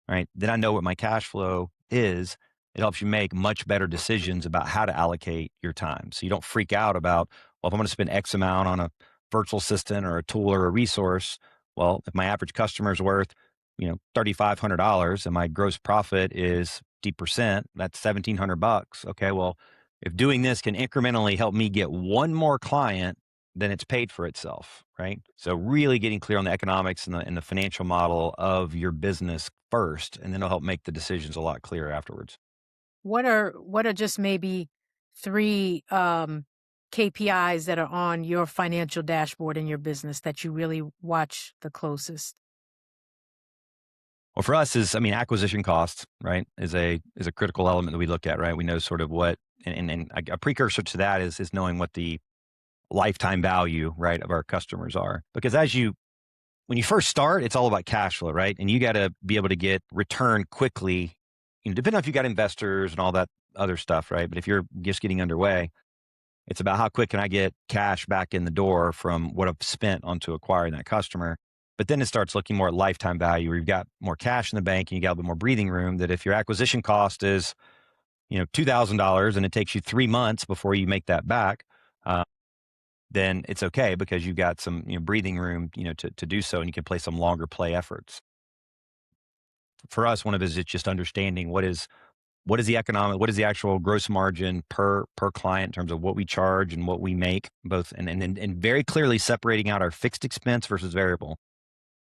right, then I know what my cash flow is. It helps you make much better decisions about how to allocate your time. So you don't freak out about, well, if I'm going to spend X amount on a virtual assistant or a tool or a resource, well, if my average customer is worth, $3,500 and my gross profit is 50%, that's $1,700. Okay, well, if doing this can incrementally help me get one more client, then it's paid for itself, right? So really getting clear on the economics and the financial model of your business first, and then it'll help make the decisions a lot clearer afterwards. What are just maybe three KPIs that are on your financial dashboard in your business that you really watch the closest? Well, for us acquisition costs, right, is a critical element that we look at, right? We know sort of what, and a precursor to that is knowing what the lifetime value, right, of our customers are. Because when you first start, it's all about cash flow, right? And you got to be able to get return quickly, depending on if you got investors and all that other stuff, right? But if you're just getting underway, It's about how quick can I get cash back in the door from what I've spent onto acquiring that customer. But then it starts looking more at lifetime value where you've got more cash in the bank and you got a bit more breathing room that if your acquisition cost is, $2,000 and it takes you 3 months before you make that back, uh, then it's okay because you've got some, breathing room, to do so and you can play some longer play efforts. For us, one of it is just understanding what is the actual gross margin per client in terms of what we charge and what we make, both and very clearly separating out our fixed expense versus variable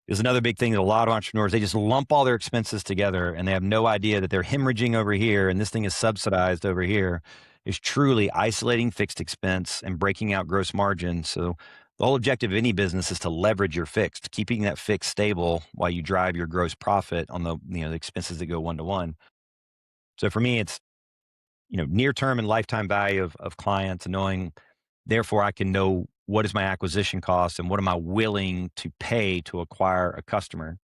is another big thing that a lot of entrepreneurs, they just lump all their expenses together and they have no idea that they're hemorrhaging over here and this thing is subsidized over here. Is truly isolating fixed expense and breaking out gross margin. So the whole objective of any business is to leverage your fixed, keeping that fixed stable while you drive your gross profit on the expenses that go one to one. So for me, it's near term and lifetime value of clients and knowing, therefore, I can know what is my acquisition cost and what am I willing to pay to acquire a customer.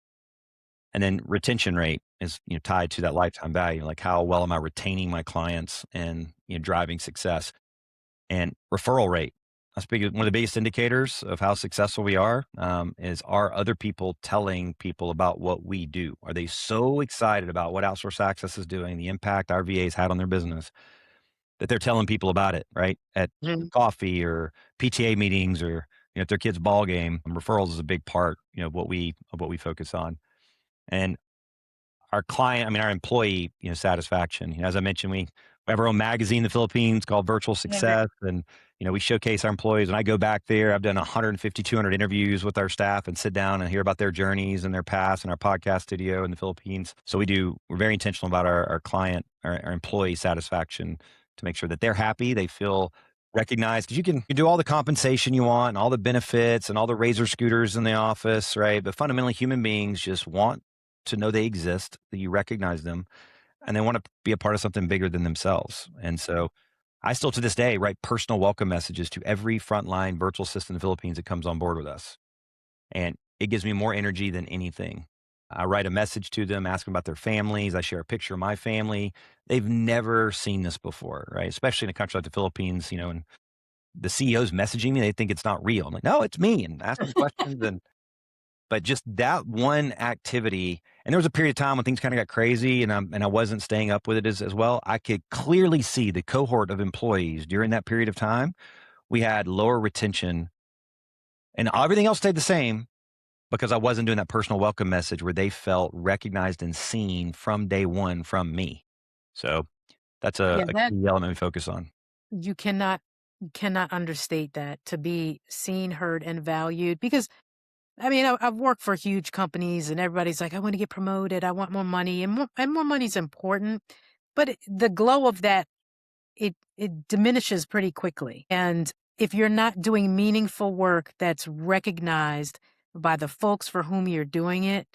And then retention rate is tied to that lifetime value. Like how well am I retaining my clients and driving success and referral rate. One of the biggest indicators of how successful we are other people telling people about what we do? Are they so excited about what Outsource Access is doing, the impact our VAs had on their business, that they're telling people about it, right? At Mhm. coffee or PTA meetings or at their kid's ball game. Referrals is a big part, of what we focus on. And our employee, satisfaction. As I mentioned, we have our own magazine in the Philippines called Virtual Yeah. Success. And, we showcase our employees. When I go back there, I've done 150, 200 interviews with our staff and sit down and hear about their journeys and their past in our podcast studio in the Philippines. So we're very intentional about our client, our employee satisfaction to make sure that they're happy. They feel recognized because you can do all the compensation you want and all the benefits and all the razor scooters in the office, right? But fundamentally, human beings just want to know they exist, that you recognize them, and they want to be a part of something bigger than themselves. And so I still to this day write personal welcome messages to every frontline virtual assistant in the Philippines that comes on board with us. And it gives me more energy than anything. I write a message to them, ask them about their families. I share a picture of my family. They've never seen this before, right? Especially in a country like the Philippines, and the CEO's messaging me, they think it's not real. I'm like, no, it's me, and ask them questions. But just that one activity, and there was a period of time when things kind of got crazy and I wasn't staying up with it as well. I could clearly see the cohort of employees during that period of time. We had lower retention and everything else stayed the same because I wasn't doing that personal welcome message where they felt recognized and seen from day one from me. So that's Yeah, a that key element we focus on. you cannot understate that, to be seen, heard, and valued. Because I've worked for huge companies, and everybody's like, "I want to get promoted. I want more money," and more money is important, but the glow of that, it diminishes pretty quickly. And if you're not doing meaningful work that's recognized by the folks for whom you're doing it,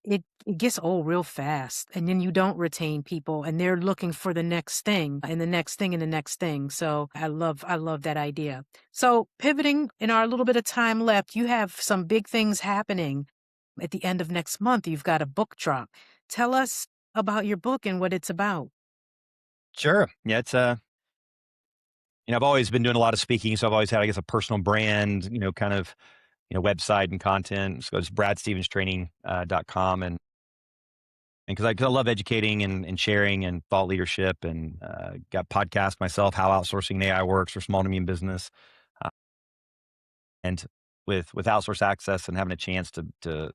it gets old real fast. And then you don't retain people and they're looking for the next thing and the next thing and the next thing. So I love that idea. So pivoting in our little bit of time left, you have some big things happening at the end of next month. You've got a book drop. Tell us about your book and what it's about. Sure. Yeah, it's I've always been doing a lot of speaking, so I've always had, I guess, a personal brand, kind of website and content. So it's bradstevenstraining.com. And because I love educating and sharing and thought leadership and got podcast myself, how outsourcing AI works for small to medium business. Uh, and with outsource access and having a chance to,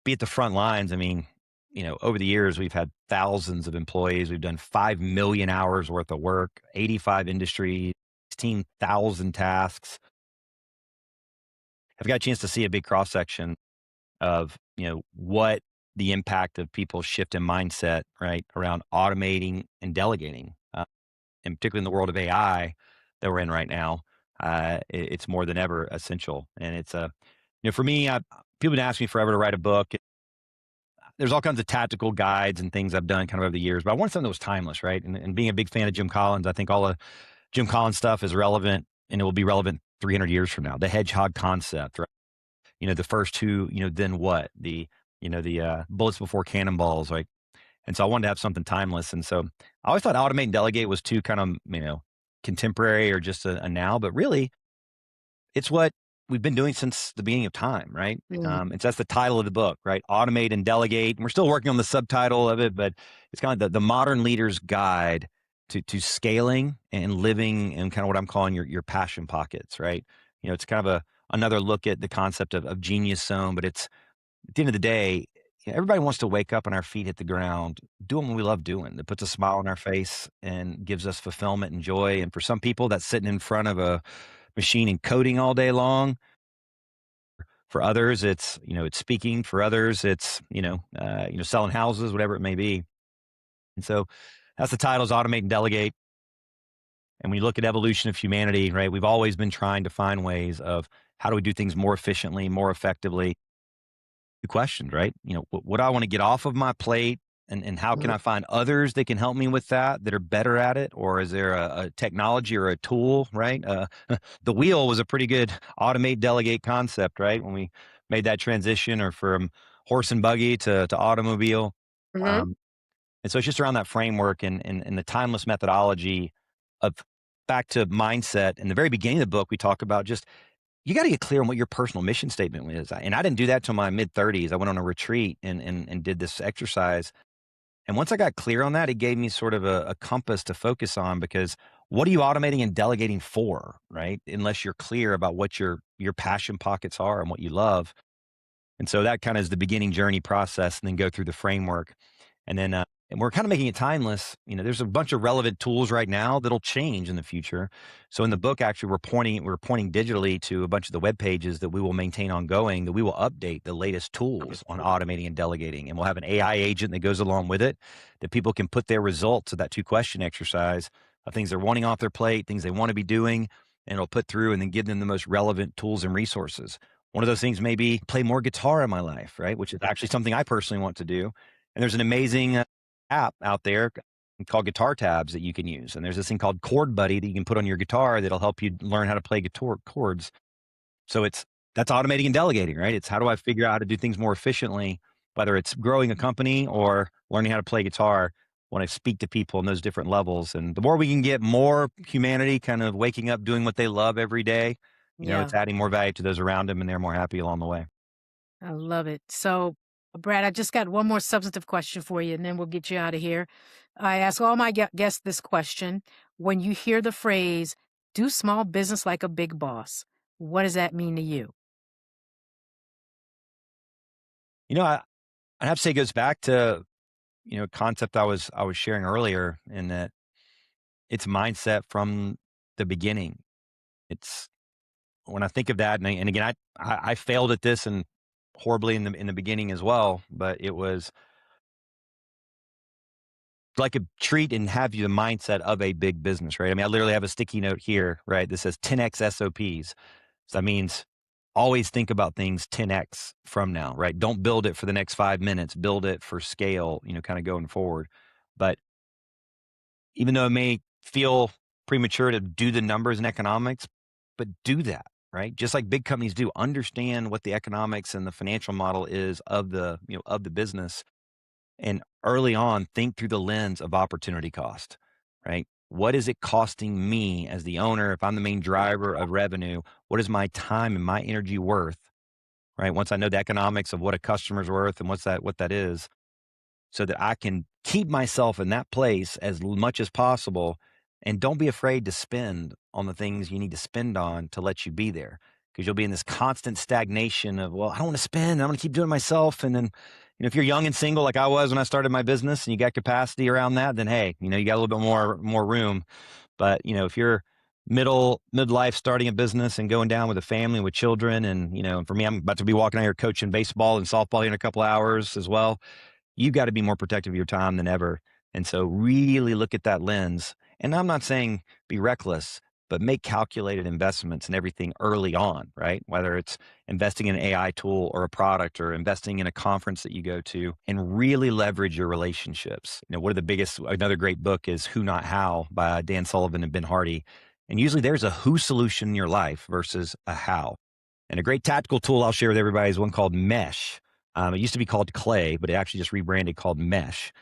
be at the front lines. Over the years, we've had thousands of employees. We've done 5 million hours worth of work, 85 industries, 16,000 tasks. I've got a chance to see a big cross section of what the impact of people's shift in mindset right around automating and delegating, and particularly in the world of AI that we're in right now. It's more than ever essential, and it's a for me. People have been asking me forever to write a book. There's all kinds of tactical guides and things I've done kind of over the years, but I wanted something that was timeless, right? And being a big fan of Jim Collins, I think all the Jim Collins stuff is relevant, and it will be relevant 300 years from now. The hedgehog concept, right? The first two, then what? The bullets before cannonballs, right? And so I wanted to have something timeless. And so I always thought Automate and Delegate was two kind of, contemporary or just a now, but really it's what we've been doing since the beginning of time, right? Mm. And so that's the title of the book, right? Automate and Delegate. And we're still working on the subtitle of it, but it's kind of the modern leader's guide to scaling and living in kind of what I'm calling your passion pockets, right? It's kind of another look at the concept of genius zone, but it's at the end of the day, everybody wants to wake up and our feet hit the ground, doing what we love doing. That puts a smile on our face and gives us fulfillment and joy. And for some people, that's sitting in front of a machine and coding all day long. For others, it's speaking. For others, it's selling houses, whatever it may be. And so that's the title is Automate and Delegate. And when you look at evolution of humanity, right, we've always been trying to find ways of how do we do things more efficiently, more effectively. You questioned, right? What do I want to get off of my plate, and how can Mm. I find others that can help me with that are better at it? Or is there a technology or a tool, right? The wheel was a pretty good automate delegate concept, right? When we made that transition or from horse and buggy to automobile. Mhm. Um, and so it's just around that framework and the timeless methodology of back to mindset. In the very beginning of the book, we talk about just you got to get clear on what your personal mission statement is. And I didn't do that till my mid 30s. I went on a retreat and did this exercise. And once I got clear on that, it gave me sort of a compass to focus on because what are you automating and delegating for, right? Unless you're clear about what your passion pockets are and what you love. And so that kind of is the beginning journey process and then go through the framework. And we're kind of making it timeless. There's a bunch of relevant tools right now that'll change in the future. So in the book, actually, we're pointing digitally to a bunch of the web pages that we will maintain ongoing, that we will update the latest tools on automating and delegating. And we'll have an AI agent that goes along with it that people can put their results of that 2-question exercise of things they're wanting off their plate, things they want to be doing, and it'll put through and then give them the most relevant tools and resources. One of those things may be play more guitar in my life, right? Which is actually something I personally want to do. And there's an amazing app out there called Guitar Tabs that you can use. And there's this thing called Chord Buddy that you can put on your guitar that'll help you learn how to play guitar chords. So that's automating and delegating, right? It's how do I figure out how to do things more efficiently, whether it's growing a company or learning how to play guitar when I speak to people in those different levels. And the more we can get more humanity kind of waking up, doing what they love every day, Yeah, it's adding more value to those around them and they're more happy along the way. I love it. So, Brad, I just got one more substantive question for you, and then we'll get you out of here. I ask all my guests this question. When you hear the phrase, do small business like a big boss, what does that mean to you? I'd have to say it goes back to, a concept I was sharing earlier in that it's mindset from the beginning. It's when I think of that, and again, I failed at this and horribly in the beginning as well, but it was like a treat and have you the mindset of a big business, right? I mean, I literally have a sticky note here, right? That says 10x SOPs. So that means always think about things 10x from now, right? Don't build it for the next 5 minutes, build it for scale, kind of going forward. But even though it may feel premature to do the numbers and economics, but do that, right? Just like big companies do, understand what the economics and the financial model is of the business. And early on, think through the lens of opportunity cost, right? What is it costing me as the owner? If I'm the main driver of revenue, what is my time and my energy worth, right? Once I know the economics of what a customer's worth and what that is, so that I can keep myself in that place as much as possible. And don't be afraid to spend on the things you need to spend on to let you be there. Because you'll be in this constant stagnation of, well, I don't want to spend. I'm going to keep doing it myself. And then, if you're young and single like I was when I started my business and you got capacity around that, then hey, you got a little bit more room. But if you're midlife starting a business and going down with a family with children, and for me, I'm about to be walking out here coaching baseball and softball in a couple of hours as well. You got to be more protective of your time than ever. And so really look at that lens. And I'm not saying be reckless, but make calculated investments in everything early on, right? Whether it's investing in an AI tool or a product or investing in a conference that you go to, and really leverage your relationships. Another great book is Who Not How by Dan Sullivan and Ben Hardy. And usually there's a who solution in your life versus a how. And a great tactical tool I'll share with everybody is one called Mesh. It used to be called Clay, but it actually just rebranded called Mesh.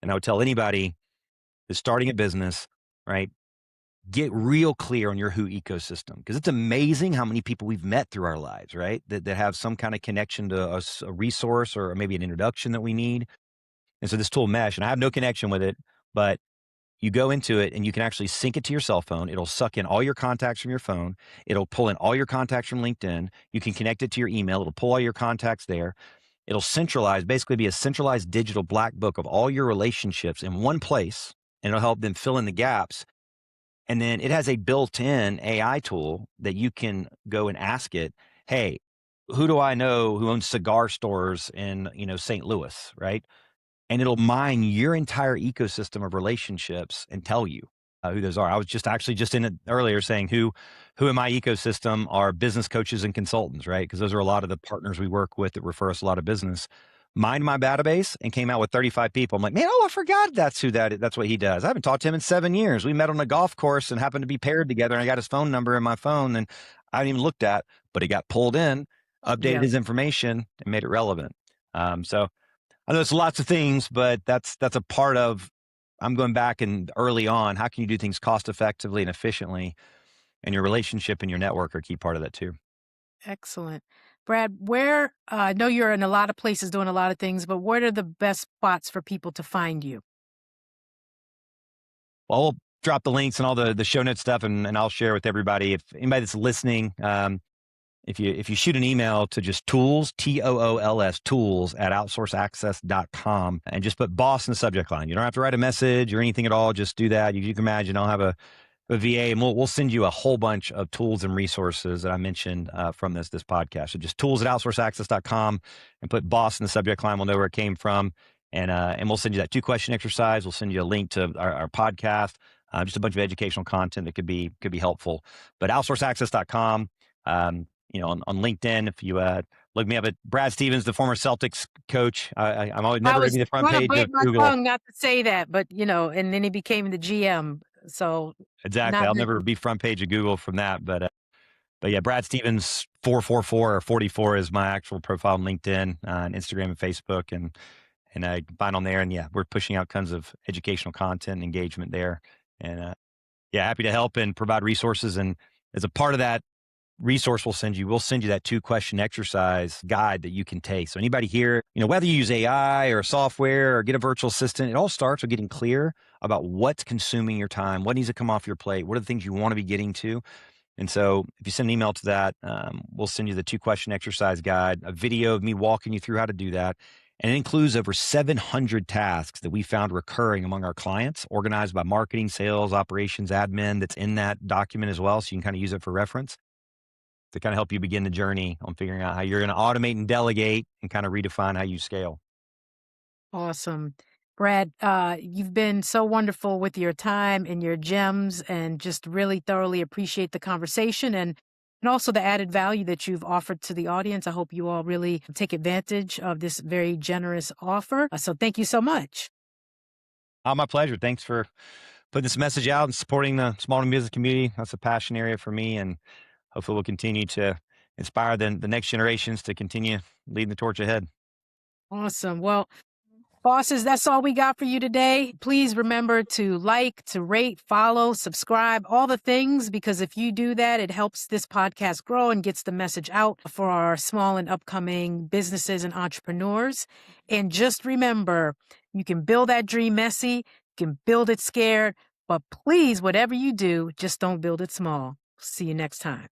And I would tell anybody who's starting a business, right? get real clear on your who ecosystem, because it's amazing how many people we've met through our lives, right? That have some kind of connection to us, a resource or maybe an introduction that we need. And so this tool Mesh, and I have no connection with it, but you go into it and you can actually sync it to your cell phone. It'll suck in all your contacts from your phone. It'll pull in all your contacts from LinkedIn. You can connect it to your email. It'll pull all your contacts there. It'll centralize, basically be a centralized digital black book of all your relationships in one place, and it'll help them fill in the gaps. And then it has a built-in AI tool that you can go and ask it, hey, who do I know who owns cigar stores in, St. Louis, right? And it'll mine your entire ecosystem of relationships and tell you who those are. I was just in it earlier saying who in my ecosystem are business coaches and consultants, right? Because those are a lot of the partners we work with that refer us a lot of business. Mined my database and came out with 35 people. I'm like, man, I forgot that's what he does. I haven't talked to him in 7 years. We met on a golf course and happened to be paired together, and I got his phone number in my phone, and I hadn't even looked at, but he got pulled in, updated his information, and made it relevant. So I know it's lots of things, but that's a part of, I'm going back and early on, how can you do things cost effectively and efficiently? And your relationship and your network are a key part of that too. Excellent. Brad, where I know you're in a lot of places doing a lot of things, but what are the best spots for people to find you? Well, we'll drop the links and all the show notes stuff, and I'll share with everybody. If anybody that's listening, if you shoot an email to just tools, TOOLS, tools at outsourceaccess.com, and just put boss in the subject line. You don't have to write a message or anything at all. Just do that. You can imagine I'll have a VA, and we'll send you a whole bunch of tools and resources that I mentioned from this podcast. So just tools at outsourceaccess.com and put boss in the subject line. We'll know where it came from. And we'll send you that 2-question exercise. We'll send you a link to our podcast, just a bunch of educational content that could be helpful. But outsourceaccess.com, on LinkedIn, if you look me up at Brad Stevens, the former Celtics coach. I'm always never going to be the front page of Google. Tongue not to say that, but and then he became the GM. So exactly, I'll never be front page of Google from that. But yeah, Brad Stevens 444 or 44 is my actual profile on LinkedIn, and Instagram and Facebook, and I can find on there. And yeah, we're pushing out tons of educational content and engagement there. And yeah, happy to help and provide resources. And as a part of that resource we'll send you that 2-question exercise guide that you can take. So anybody here, whether you use AI or software or get a virtual assistant, it all starts with getting clear about what's consuming your time, what needs to come off your plate, what are the things you want to be getting to. And so if you send an email to that, we'll send you the 2-question exercise guide, a video of me walking you through how to do that. And it includes over 700 tasks that we found recurring among our clients, organized by marketing, sales, operations, admin, that's in that document as well. So you can kind of use it for reference to kind of help you begin the journey on figuring out how you're going to automate and delegate and kind of redefine how you scale. Awesome. Brad, you've been so wonderful with your time and your gems, and just really thoroughly appreciate the conversation and also the added value that you've offered to the audience. I hope you all really take advantage of this very generous offer. So thank you so much. My pleasure. Thanks for putting this message out and supporting the small and business community. That's a passion area for me, and hopefully we'll continue to inspire the next generations to continue leading the torch ahead. Awesome. Well, bosses, that's all we got for you today. Please remember to like, to rate, follow, subscribe, all the things, because if you do that, it helps this podcast grow and gets the message out for our small and upcoming businesses and entrepreneurs. And just remember, you can build that dream messy, you can build it scared, but please, whatever you do, just don't build it small. See you next time.